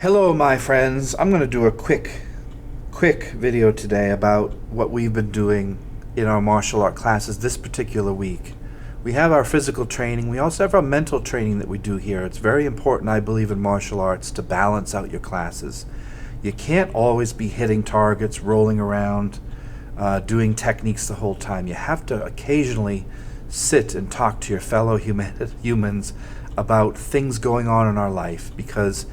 Hello, my friends. I'm going to do a quick video today about what we've been doing in our martial art classes this particular week. We have our physical training. We also have our mental training that we do here. It's very important, I believe, in martial arts to balance out your classes. You can't always be hitting targets, rolling around, doing techniques the whole time. You have to occasionally sit and talk to your fellow humans about things going on in our life, because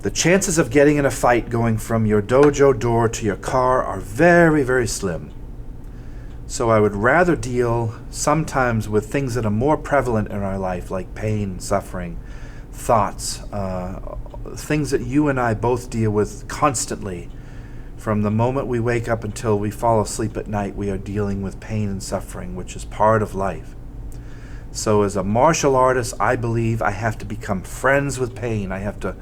the chances of getting in a fight going from your dojo door to your car are very, very slim. So I would rather deal sometimes with things that are more prevalent in our life, like pain, suffering, thoughts, things that you and I both deal with constantly. From the moment we wake up until we fall asleep at night, we are dealing with pain and suffering, which is part of life. So as a martial artist, I believe I have to become friends with pain. I have to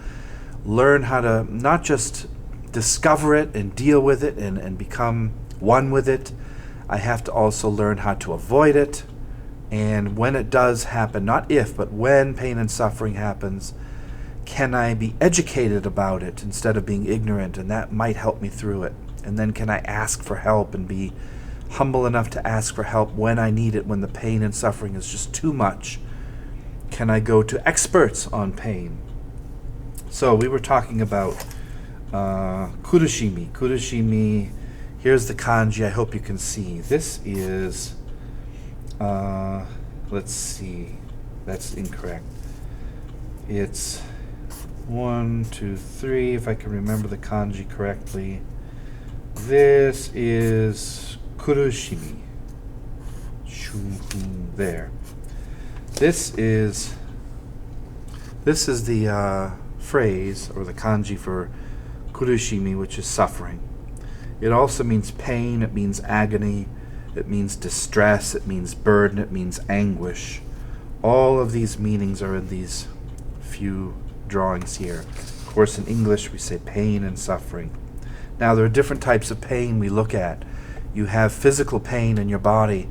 learn how to not just discover it and deal with it and become one with it. I have to also learn how to avoid it. And when it does happen, not if, but when pain and suffering happens, can I be educated about it instead of being ignorant? And that might help me through it. And then can I ask for help and be humble enough to ask for help when I need it, when the pain and suffering is just too much? Can I go to experts on pain? So we were talking about kurushimi. Kurushimi, here's the kanji. I hope you can see. This is, let's see, that's incorrect. It's 1, 2, 3, if I can remember the kanji correctly. This is kurushimi. There. This is the phrase or the kanji for kurushimi, which is suffering. It also means pain, it means agony, it means distress, it means burden, it means anguish. All of these meanings are in these few drawings here. Of course, in English we say pain and suffering. Now there are different types of pain we look at. You have physical pain in your body,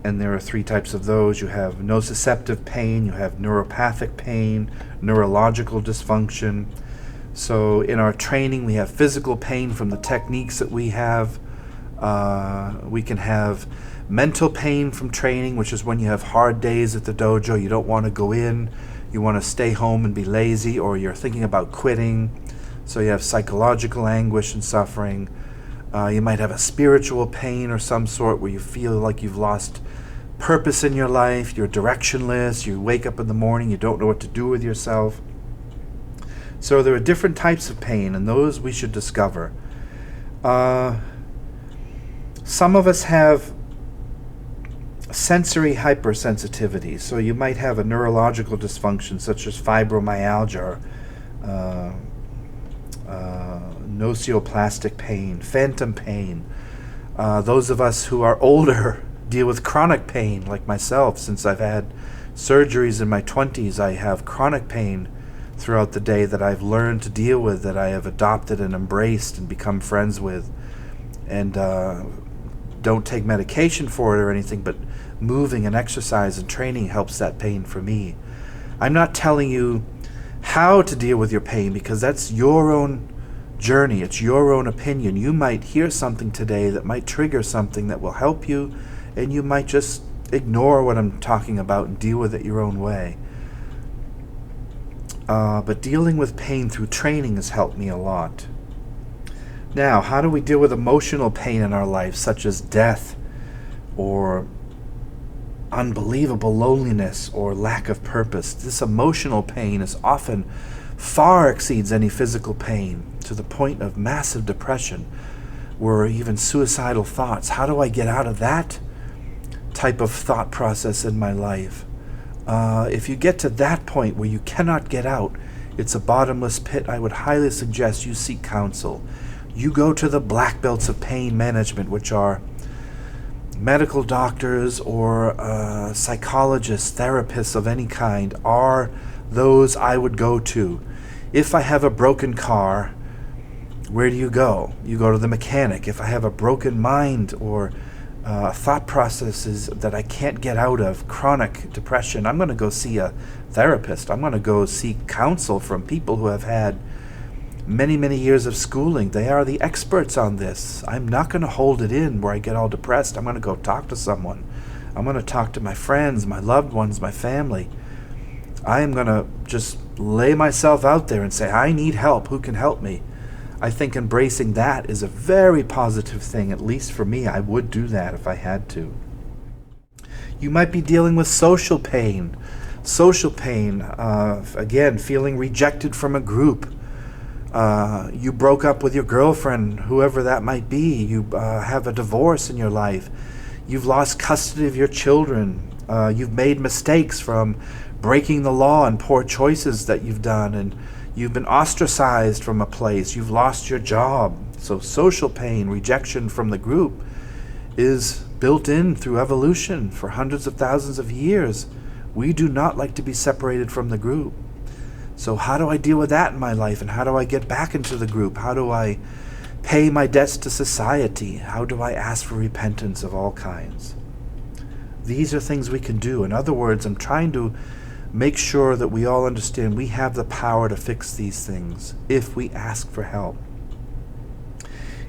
and there are 3 types of those. You have nociceptive pain, you have neuropathic pain, neurological dysfunction. So in our training we have physical pain from the techniques that we have. We can have mental pain from training, which is when you have hard days at the dojo. You don't want to go in, you want to stay home and be lazy, or you're thinking about quitting. So you have psychological anguish and suffering. You might have a spiritual pain or some sort where you feel like you've lost purpose in your life, you're directionless, you wake up in the morning, you don't know what to do with yourself. So there are different types of pain, and those we should discover. Some of us have sensory hypersensitivity, so you might have a neurological dysfunction such as fibromyalgia, nociceptive pain, phantom pain. Those of us who are older deal with chronic pain, like myself. Since I've had surgeries in my 20s, I have chronic pain throughout the day that I've learned to deal with, that I have adopted and embraced and become friends with, and don't take medication for it or anything, but moving and exercise and training helps that pain for me. I'm not telling you how to deal with your pain, because that's your own journey, it's your own opinion. You might hear something today that might trigger something that will help you, and you might just ignore what I'm talking about and deal with it your own way. But dealing with pain through training has helped me a lot. Now, how do we deal with emotional pain in our life, such as death or unbelievable loneliness or lack of purpose? This emotional pain is often far exceeds any physical pain, to the point of massive depression or even suicidal thoughts. How do I get out of that type of thought process in my life? If you get to that point where you cannot get out, it's a bottomless pit. I would highly suggest you seek counsel. You go to the black belts of pain management, which are medical doctors or psychologists, therapists of any kind, are those I would go to. If I have a broken car, where do you go? You go to the mechanic. If I have a broken mind or thought processes that I can't get out of, chronic depression, I'm going to go see a therapist. I'm going to go seek counsel from people who have had many, many years of schooling. They are the experts on this. I'm not going to hold it in where I get all depressed. I'm going to go talk to someone. I'm going to talk to my friends, my loved ones, my family. I am going to just lay myself out there and say, I need help. Who can help me? I think embracing that is a very positive thing. At least for me, I would do that if I had to. You might be dealing with social pain. Social pain, again, feeling rejected from a group. You broke up with your girlfriend, whoever that might be. You have a divorce in your life. You've lost custody of your children. You've made mistakes from breaking the law and poor choices that you've done, and you've been ostracized from a place. You've lost your job. So social pain, rejection from the group, is built in through evolution for hundreds of thousands of years. We do not like to be separated from the group. So how do I deal with that in my life, and how do I get back into the group? How do I pay my debts to society? How do I ask for repentance of all kinds? These are things we can do. In other words, I'm trying to make sure that we all understand we have the power to fix these things if we ask for help.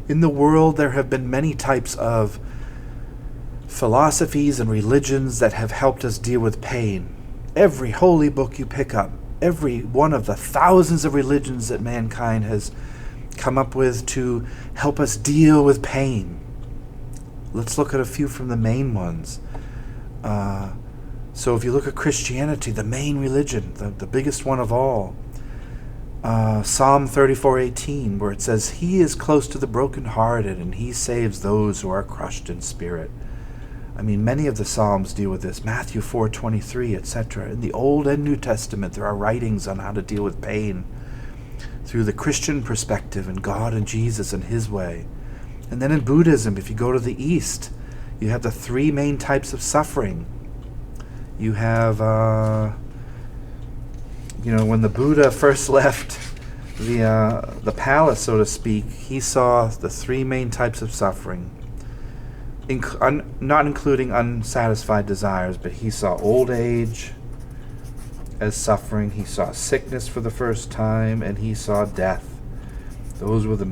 In the world, there have been many types of philosophies and religions that have helped us deal with pain. Every holy book you pick up, every one of the thousands of religions that mankind has come up with to help us deal with pain. Let's look at a few from the main ones. So if you look at Christianity, the main religion, the biggest one of all, Psalm 34:18, where it says, He is close to the brokenhearted, and He saves those who are crushed in spirit. I mean, many of the Psalms deal with this. Matthew 4:23, etc. In the Old and New Testament, there are writings on how to deal with pain through the Christian perspective and God and Jesus and His way. And then in Buddhism, if you go to the East, you have the three main types of suffering. You have, when the Buddha first left the palace, so to speak, he saw the three main types of suffering. Not including unsatisfied desires, but he saw old age as suffering, he saw sickness for the first time, and he saw death. Those were the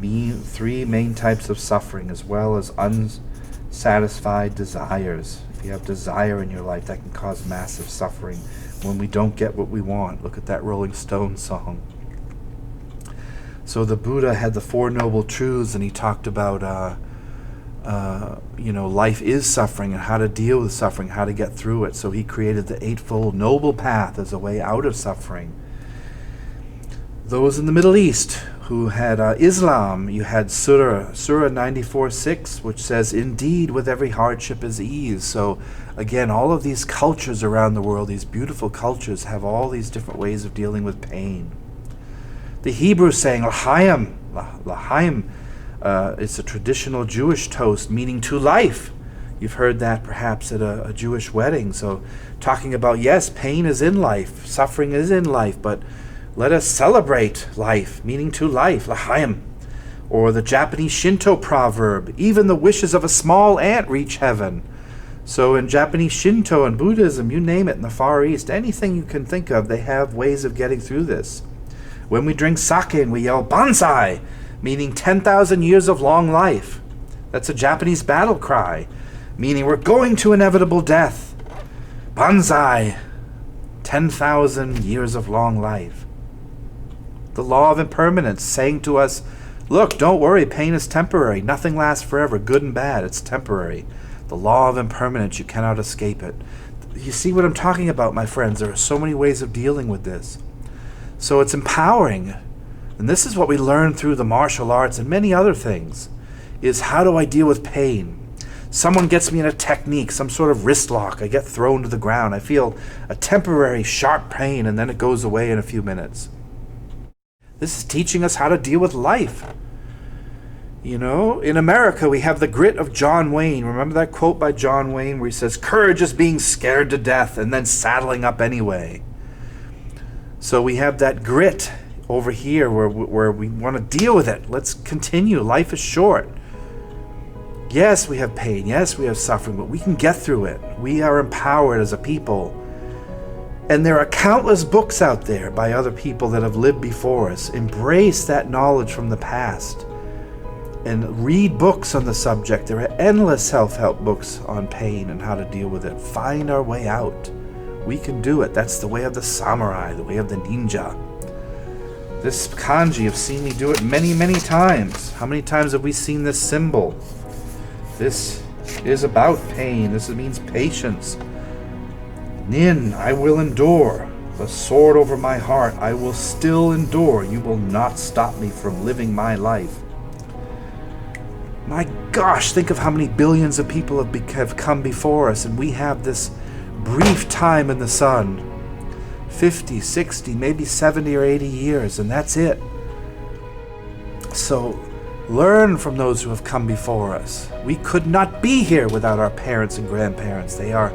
three main types of suffering, as well as unsatisfied desires. If you have desire in your life, that can cause massive suffering when we don't get what we want. Look at that Rolling Stones song. So the Buddha had the Four Noble Truths, and he talked about life is suffering and how to deal with suffering, how to get through it. So he created the Eightfold Noble Path as a way out of suffering. Those in the Middle East who had Islam, you had Surah 94:6, which says, Indeed, with every hardship is ease. So again, all of these cultures around the world, these beautiful cultures, have all these different ways of dealing with pain. The Hebrew saying, L'chaim, it's a traditional Jewish toast meaning to life. You've heard that perhaps at a Jewish wedding. So talking about, yes, pain is in life, suffering is in life, but let us celebrate life, meaning to life, l'chaim. Or the Japanese Shinto proverb, even the wishes of a small ant reach heaven. So in Japanese Shinto and Buddhism, you name it, in the Far East, anything you can think of, they have ways of getting through this. When we drink sake and we yell banzai, meaning 10,000 years of long life. That's a Japanese battle cry, meaning we're going to inevitable death. Banzai, 10,000 years of long life. The law of impermanence saying to us, look, don't worry, pain is temporary. Nothing lasts forever, good and bad, it's temporary. The law of impermanence, you cannot escape it. You see what I'm talking about, my friends? There are so many ways of dealing with this. So it's empowering. And this is what we learn through the martial arts and many other things, is how do I deal with pain? Someone gets me in a technique, some sort of wrist lock. I get thrown to the ground. I feel a temporary sharp pain, and then it goes away in a few minutes. This is teaching us how to deal with life. You know, in America, we have the grit of John Wayne. Remember that quote by John Wayne where he says, courage is being scared to death and then saddling up anyway. So we have that grit over here where we want to deal with it. Let's continue. Life is short. Yes, we have pain. Yes, we have suffering, but we can get through it. We are empowered as a people. And there are countless books out there by other people that have lived before us. Embrace that knowledge from the past and read books on the subject. There are endless self-help books on pain and how to deal with it. Find our way out. We can do it. That's the way of the samurai, the way of the ninja. This kanji, I've seen me do it many, many times. How many times have we seen this symbol? This is about pain. This means patience. Nin, I will endure. The sword over my heart, I will still endure. You will not stop me from living my life. My gosh, think of how many billions of people have come before us, and we have this brief time in the sun. 50, 60, maybe 70 or 80 years, and that's it. So learn from those who have come before us. We could not be here without our parents and grandparents. They are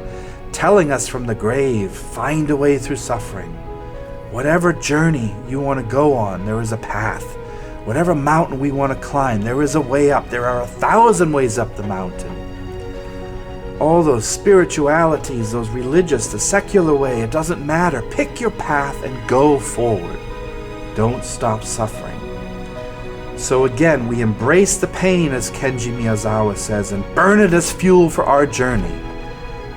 telling us from the grave, find a way through suffering. Whatever journey you want to go on, there is a path. Whatever mountain we want to climb, there is a way up. There are 1,000 ways up the mountain. All those spiritualities, those religious, the secular way, it doesn't matter. Pick your path and go forward. Don't stop suffering. So again, we embrace the pain, as Kenji Miyazawa says, and burn it as fuel for our journey.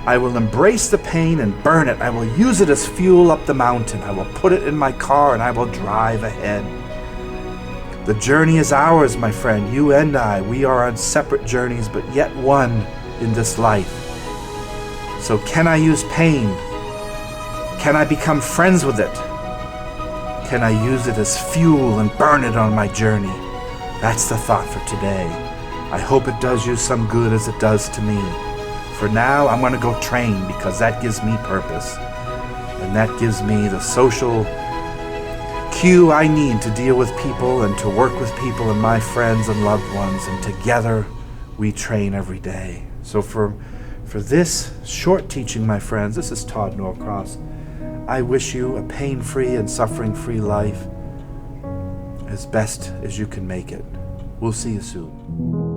I will embrace the pain and burn it. I will use it as fuel up the mountain. I will put it in my car and I will drive ahead. The journey is ours, my friend. You and I, we are on separate journeys, but yet one in this life. So can I use pain? Can I become friends with it? Can I use it as fuel and burn it on my journey? That's the thought for today. I hope it does you some good as it does to me. For now, I'm going to go train because that gives me purpose. And that gives me the social cue I need to deal with people and to work with people and my friends and loved ones. And together, we train every day. So for this short teaching, my friends, this is Todd Norcross. I wish you a pain-free and suffering-free life as best as you can make it. We'll see you soon.